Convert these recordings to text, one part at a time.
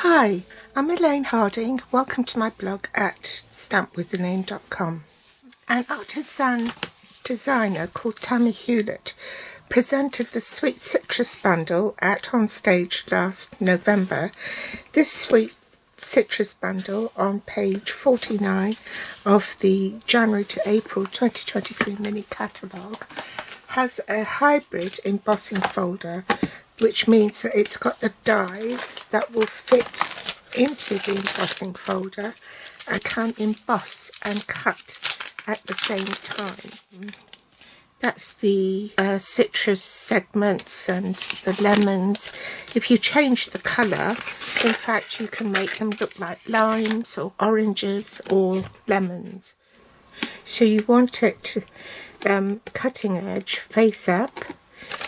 Hi, I'm Elaine Harding. Welcome to my blog at stampwithaname.com. An artisan designer called Tammy Hewlett presented the Sweet Citrus bundle at Onstage last November. This Sweet Citrus bundle on page 49 of the January to April 2023 mini catalogue has a hybrid embossing folder, which means that it's got the dies that will fit into the embossing folder and can emboss and cut at the same time. That's the citrus segments and the lemons. If you change the colour, in fact you can make them look like limes or oranges or lemons. So you want it to cutting edge face up,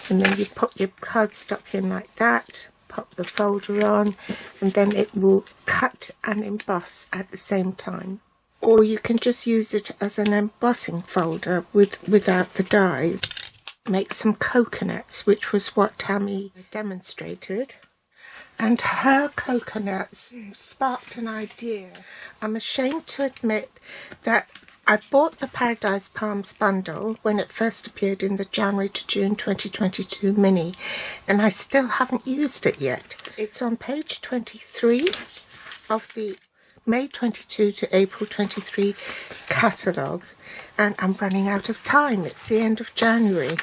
and then you pop your cardstock in like that, pop the folder on, and then it will cut and emboss at the same time. Or you can just use it as an embossing folder without the dies. Make some coconuts, which was what Tammy demonstrated. And her coconuts sparked an idea. I'm ashamed to admit that I bought the Paradise Palms bundle when it first appeared in the January to June 2022 mini, and I still haven't used it yet. It's on page 23 of the May 22 to April 23 catalogue, and I'm running out of time. It's the end of January.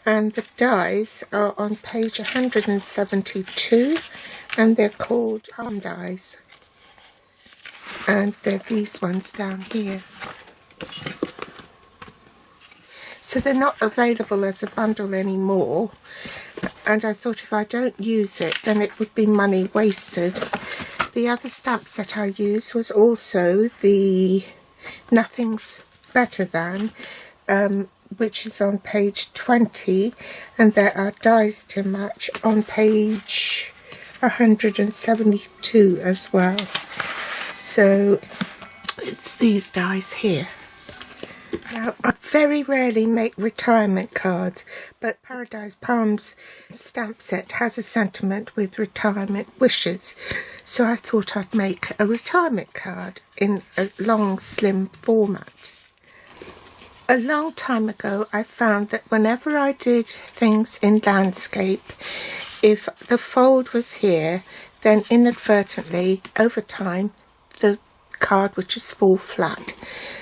And the dies are on page 172, and they're called palm dies. And they're these ones down here. So they're not available as a bundle anymore, and I thought if I don't use it then it would be money wasted. The other stamp set I used was also the Nothing's Better Than, which is on page 20, and there are dies to match on page 172 as well. So it's these dies here. Now, I very rarely make retirement cards, but Paradise Palms stamp set has a sentiment with retirement wishes, so I thought I'd make a retirement card in a long, slim format. A long time ago, I found that whenever I did things in landscape, if the fold was here, then inadvertently, over time, the card would just fall flat.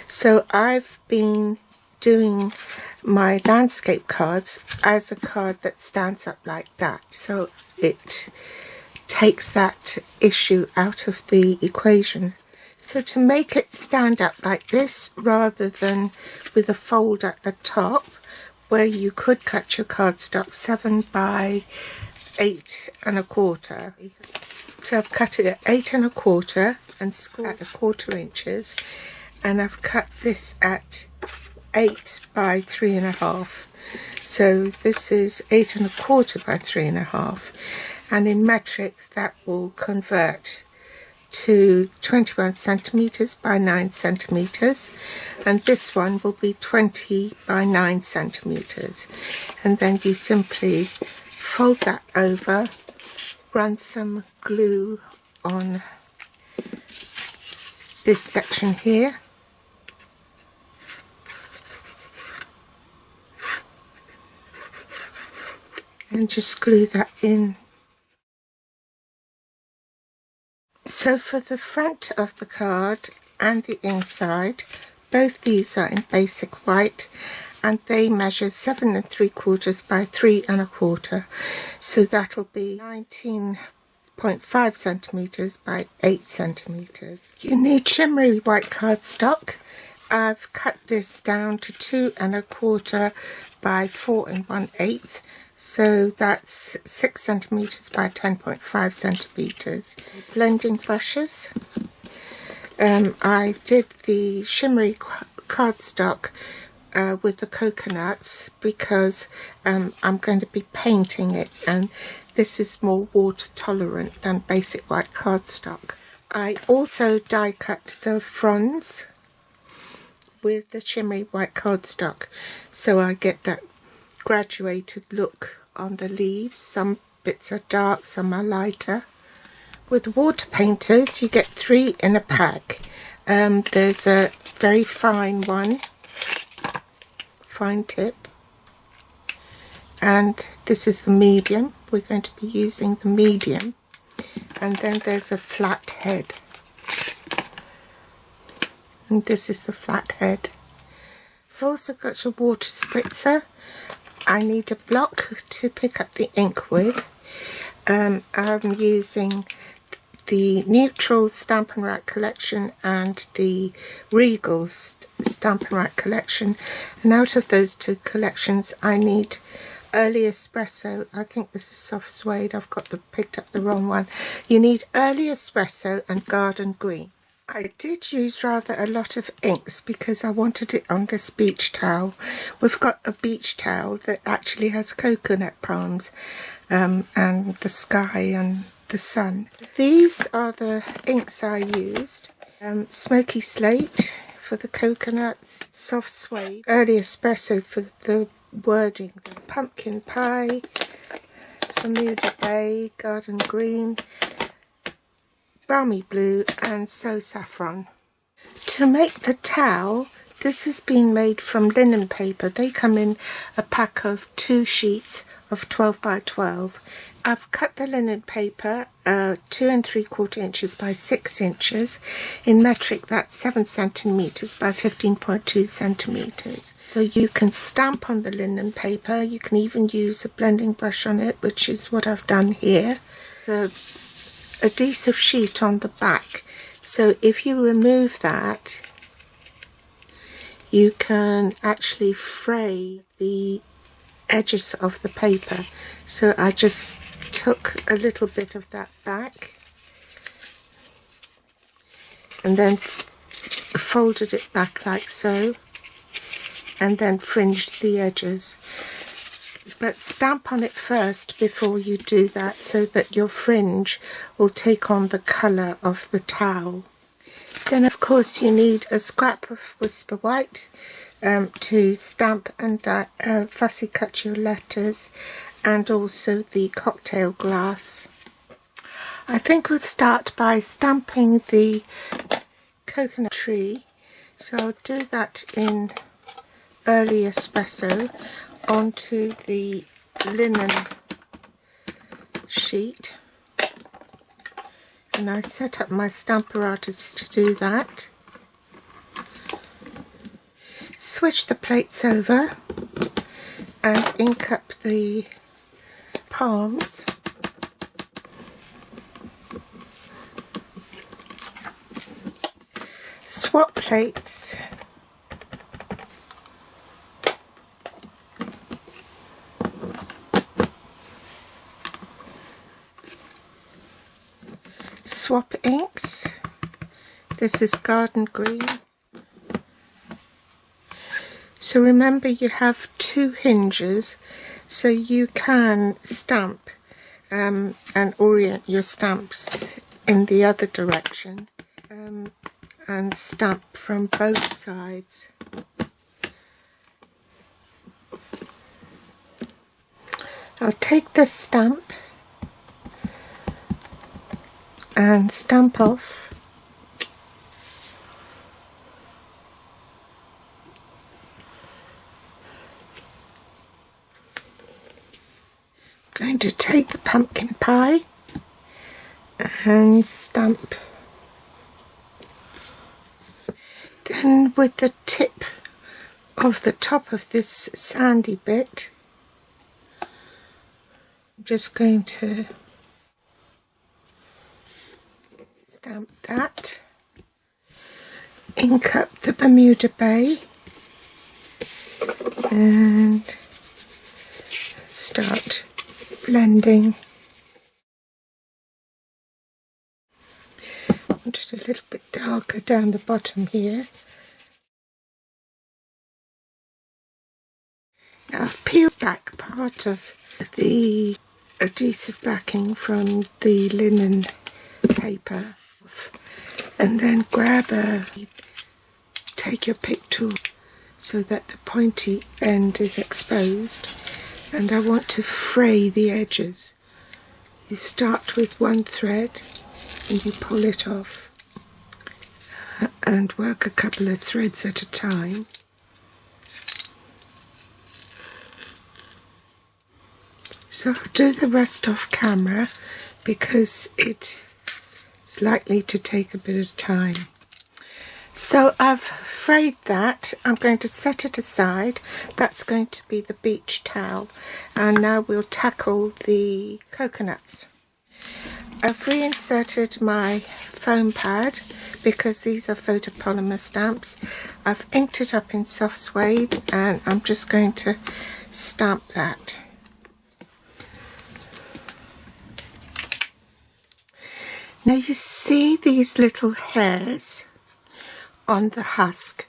So I've been doing my landscape cards as a card that stands up like that, so it takes that issue out of the equation. So to make it stand up like this rather than with a fold at the top, where you could cut your cardstock 7 by 8 1/4. So I've cut it at 8 1/4 and scored at 1/4 inches, and I've cut this at 8 by 3 1/2. So this is 8 1/4 by 3 1/2, and in metric that will convert to 21 centimeters by 9 centimeters, and this one will be 20 by 9 centimeters. And then you simply fold that over, run some glue on this section here, and just glue that in. So for the front of the card and the inside, both these are in basic white, and they measure 7 3/4 by 3 1/4. So that'll be 19.5 centimeters by 8 centimeters. You need shimmery white cardstock. I've cut this down to 2 1/4 by 4 1/8. So that's 6 centimeters by 10.5 centimeters. Blending brushes. I did the shimmery cardstock with the coconuts because I'm going to be painting it, and this is more water tolerant than basic white cardstock. I also die cut the fronds with the shimmery white cardstock, so I get that graduated look on the leaves. Some bits are dark, some are lighter. With water painters, you get 3 in a pack. There's a very fine one, fine tip, and this is the medium. We're going to be using the medium, and then there's a flat head, and this is the flat head. I've also got a water spritzer. I need a block to pick up the ink with. I'm using the Neutral Stampin' Rack collection and the Regal Stampin' Rack collection, and out of those 2 collections I need Early Espresso. I think this is soft suede. I've picked up the wrong one. You need Early Espresso and Garden Green. I did use rather a lot of inks because I wanted it on this beach towel. We've got a beach towel that actually has coconut palms and the sky and the sun. These are the inks I used. Smoky Slate for the coconuts, Soft Suede, Early Espresso for the wording, Pumpkin Pie, Bermuda Bay, Garden Green, Balmy Blue and So Saffron. To make the towel, this has been made from linen paper. They come in a pack of 2 sheets of 12 by 12. I've cut the linen paper 2 3/4 inches by 6 inches. In metric, that's 7 centimeters by 15.2 centimeters. So you can stamp on the linen paper. You can even use a blending brush on it, which is what I've done here. So adhesive sheet on the back. So if you remove that, you can actually fray the edges of the paper. So I just took a little bit of that back and then folded it back like so, and then fringed the edges. But stamp on it first before you do that, so that your fringe will take on the colour of the towel. Then of course you need a scrap of Whisper White to stamp and fussy cut your letters, and also the cocktail glass. I think we'll start by stamping the coconut tree, so I'll do that in Early Espresso onto the linen sheet, and I set up my Stamparatus to do that. Switch the plates over and ink up the palms. Swap plates. Swap inks. This is Garden Green. So remember, you have 2 hinges, so you can stamp and orient your stamps in the other direction, and stamp from both sides. I'll take this stamp and stamp off. I'm going to take the pumpkin pie and stamp. Then with the tip of the top of this sandy bit, I'm just going to stamp that, ink up the Bermuda Bay and start blending. Just a little bit darker down the bottom here. Now I've peeled back part of the adhesive backing from the linen paper, and then take your pick tool so that the pointy end is exposed, and I want to fray the edges. You start with one thread and you pull it off and work a couple of threads at a time. So I'll do the rest off camera because it's likely to take a bit of time. So I've frayed that. I'm going to set it aside. That's going to be the beach towel. And now we'll tackle the coconuts. I've reinserted my foam pad because these are photopolymer stamps. I've inked it up in soft suede and I'm just going to stamp that. Now you see these little hairs on the husk.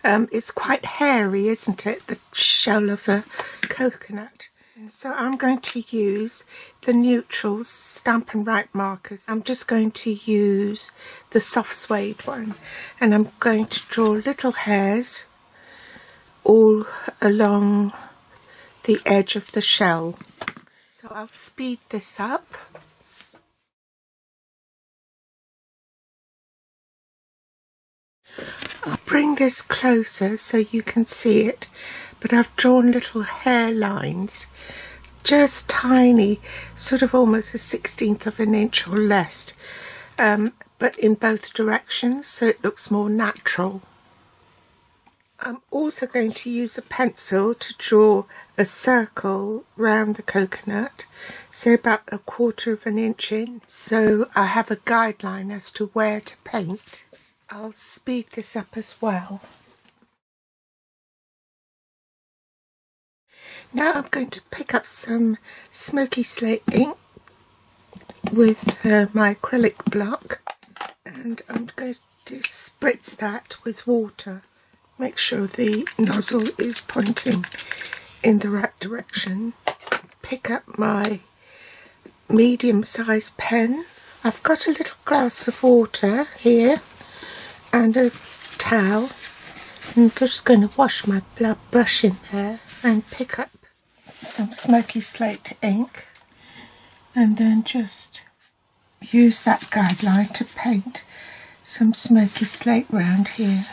It's quite hairy, isn't it? The shell of a coconut. And so I'm going to use the Neutrals Stampin' Write markers. I'm just going to use the soft suede one. And I'm going to draw little hairs all along the edge of the shell. So I'll speed this up. I'll bring this closer so you can see it, but I've drawn little hair lines, just tiny, sort of almost a 1/16 of an inch or less, but in both directions so it looks more natural. I'm also going to use a pencil to draw a circle round the coconut, so about 1/4 of an inch in, so I have a guideline as to where to paint. I'll speed this up as well. Now I'm going to pick up some smoky slate ink with my acrylic block, and I'm going to spritz that with water. Make sure the nozzle is pointing in the right direction. Pick up my medium-sized pen. I've got a little glass of water here and a towel. I'm just going to wash my brush in there and pick up some smoky slate ink and then just use that guideline to paint some smoky slate round here.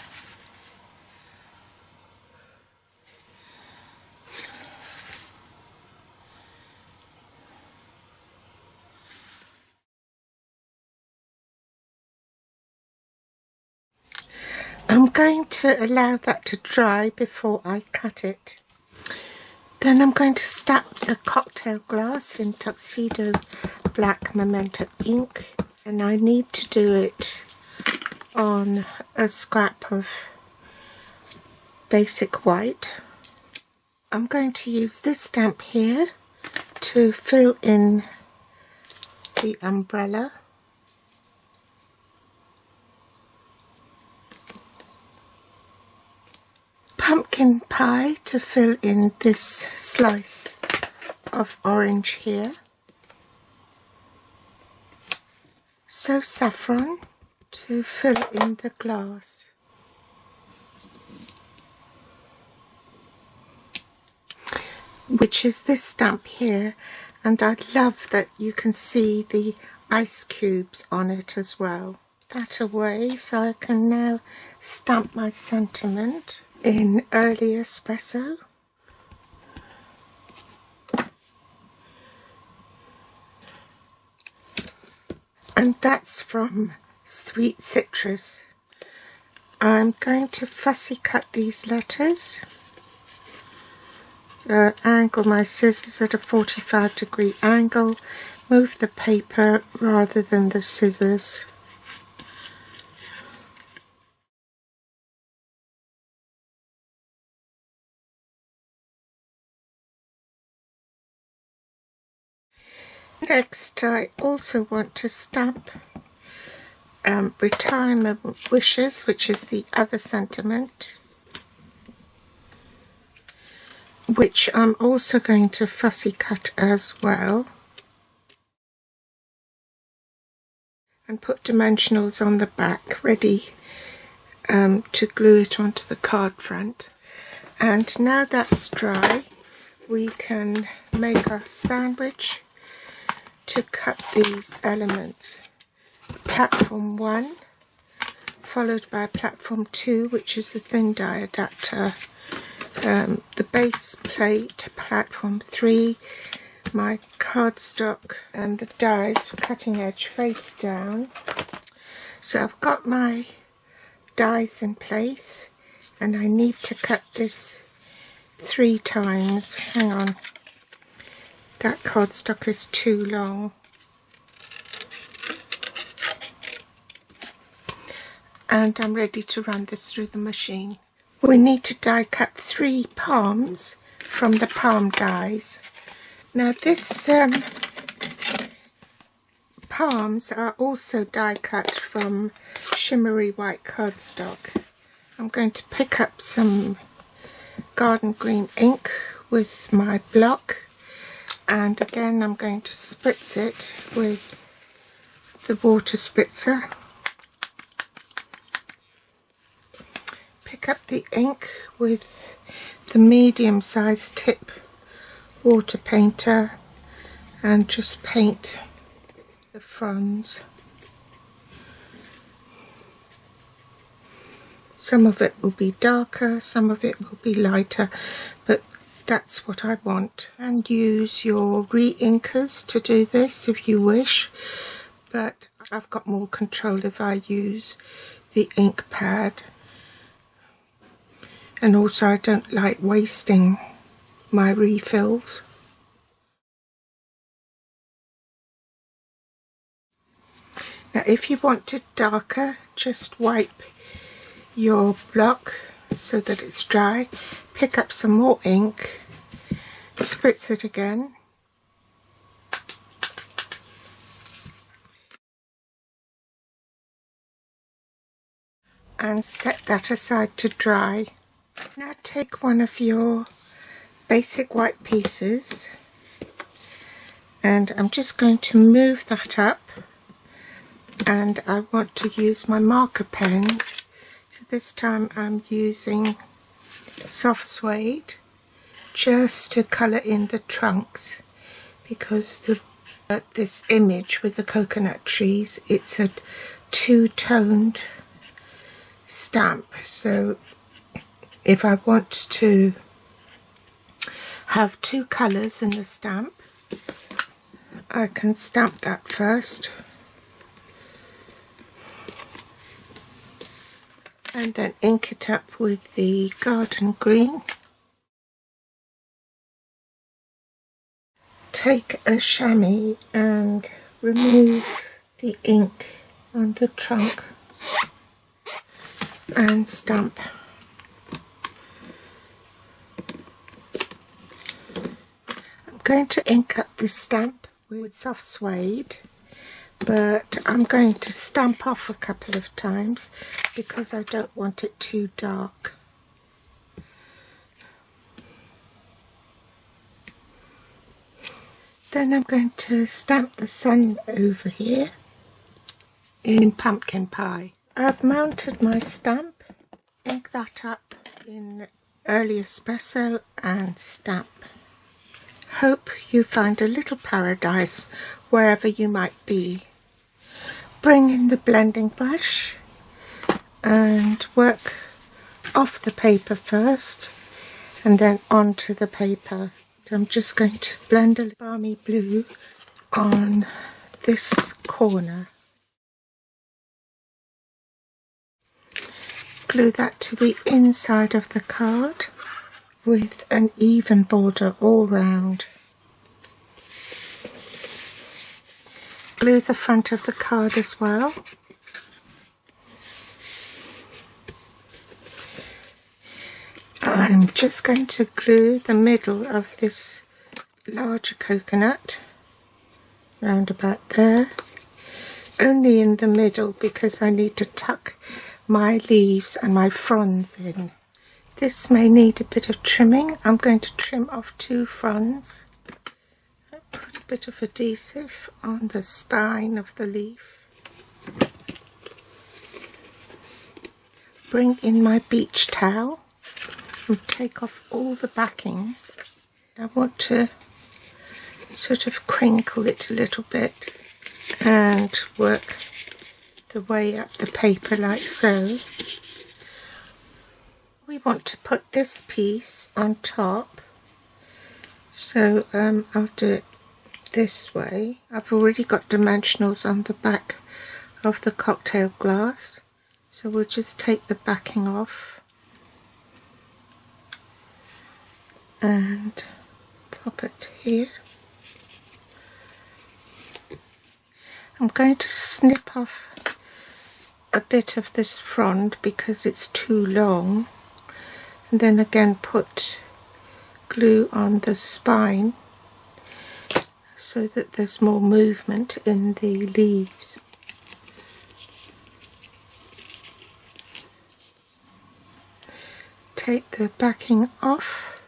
I'm going to allow that to dry before I cut it. Then I'm going to stamp a cocktail glass in Tuxedo Black Memento ink, and I need to do it on a scrap of basic white. I'm going to use this stamp here to fill in the umbrella. Pumpkin pie to fill in this slice of orange here. So saffron to fill in the glass. Which is this stamp here, and I love that you can see the ice cubes on it as well. That away, so I can now stamp my sentiment in Early Espresso. And that's from Sweet Citrus. I'm going to fussy cut these letters. Angle my scissors at a 45-degree angle. Move the paper rather than the scissors. Next, I also want to stamp Retirement Wishes, which is the other sentiment, which I'm also going to fussy cut as well, and put dimensionals on the back ready to glue it onto the card front. And now that's dry, we can make our sandwich to cut these elements. platform 1, followed by platform 2, which is the thin die adapter, the base plate, platform 3, my cardstock and the dies for cutting edge face down. So I've got my dies in place and I need to cut this 3 times. Hang on, that cardstock is too long. And I'm ready to run this through the machine. We need to die cut 3 palms from the palm dies. Now this palms are also die cut from shimmery white cardstock. I'm going to pick up some garden green ink with my block, and again I'm going to spritz it with the water spritzer. Pick up the ink with the medium-sized tip water painter and just paint the fronds. Some of it will be darker, some of it will be lighter, but that's what I want. And use your re-inkers to do this if you wish, but I've got more control if I use the ink pad. And also I don't like wasting my refills. Now if you want it darker, just wipe your block so that it's dry, pick up some more ink, spritz it again, and set that aside to dry. Now take one of your basic white pieces and I'm just going to move that up, and I want to use my marker pens. So this time I'm using soft suede just to colour in the trunks, because this image with the coconut trees, it's a two-toned stamp. So if I want to have 2 colours in the stamp, I can stamp that first and then ink it up with the garden green. Take a chamois and remove the ink on the trunk and stamp. I'm going to ink up this stamp with soft suede, but I'm going to stamp off a couple of times because I don't want it too dark. Then I'm going to stamp the sun over here in pumpkin pie. I've mounted my stamp, ink that up in early espresso and stamp. Hope you find a little paradise wherever you might be. Bring in the blending brush and work off the paper first and then onto the paper. I'm just going to blend a balmy blue on this corner. Glue that to the inside of the card with an even border all round. Glue the front of the card as well. I'm just going to glue the middle of this larger coconut round about there, only in the middle because I need to tuck my leaves and my fronds in. This may need a bit of trimming. I'm going to trim off 2 fronds. Put a bit of adhesive on the spine of the leaf. Bring in my beach towel and take off all the backing. I want to sort of crinkle it a little bit and work the way up the paper like so. We want to put this piece on top, so I'll do it this way. I've already got dimensionals on the back of the cocktail glass, so we'll just take the backing off and pop it here. I'm going to snip off a bit of this frond because it's too long, and then again put glue on the spine so that there's more movement in the leaves. Take the backing off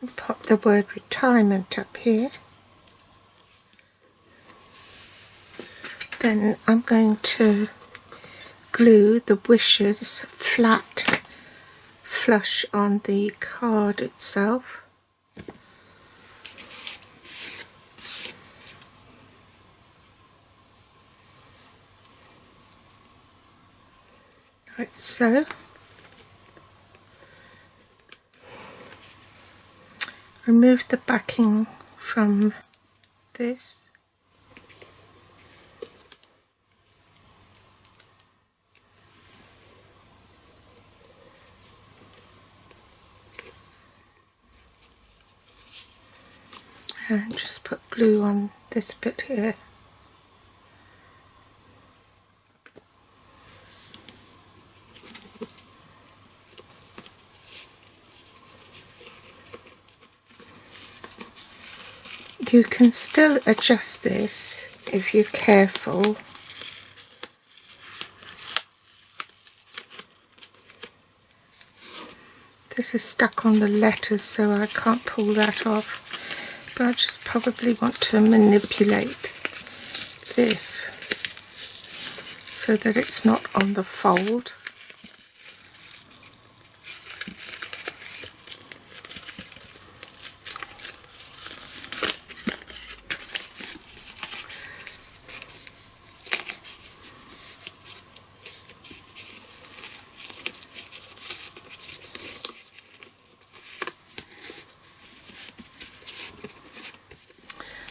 and pop the word retirement up here. Then I'm going to glue the wishes flat, flush on the card itself. Like so. Remove the backing from this. And just put glue on this bit here. You can still adjust this if you're careful. This is stuck on the letters, so I can't pull that off. But I just probably want to manipulate this so that it's not on the fold.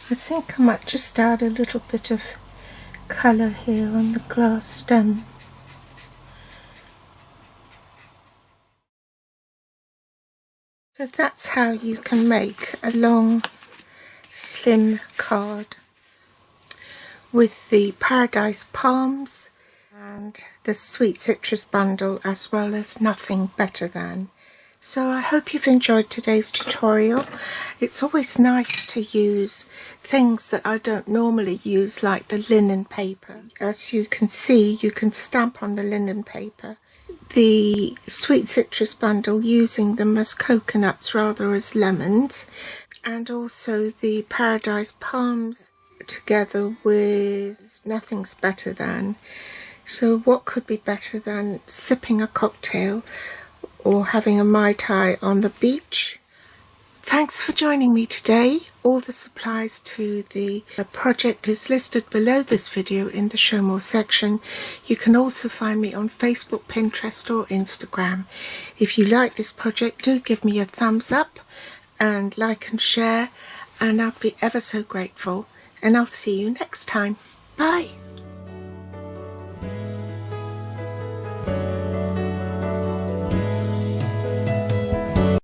I think I might just add a little bit of colour here on the glass stem. So that's how you can make a long, slim card with the Paradise Palms and the Sweet Citrus bundle, as well as Nothing Better Than. So I hope you've enjoyed today's tutorial. It's always nice to use things that I don't normally use, like the linen paper. As you can see, you can stamp on the linen paper. The Sweet Citrus bundle, using them as coconuts rather as lemons, and also the Paradise Palms together with Nothing's Better Than. So what could be better than sipping a cocktail or having a Mai Tai on the beach? Thanks for joining me today. All the supplies to the project is listed below this video in the Show More section. You can also find me on Facebook, Pinterest or Instagram. If you like this project, do give me a thumbs up and like and share, and I'll be ever so grateful. And I'll see you next time. Bye.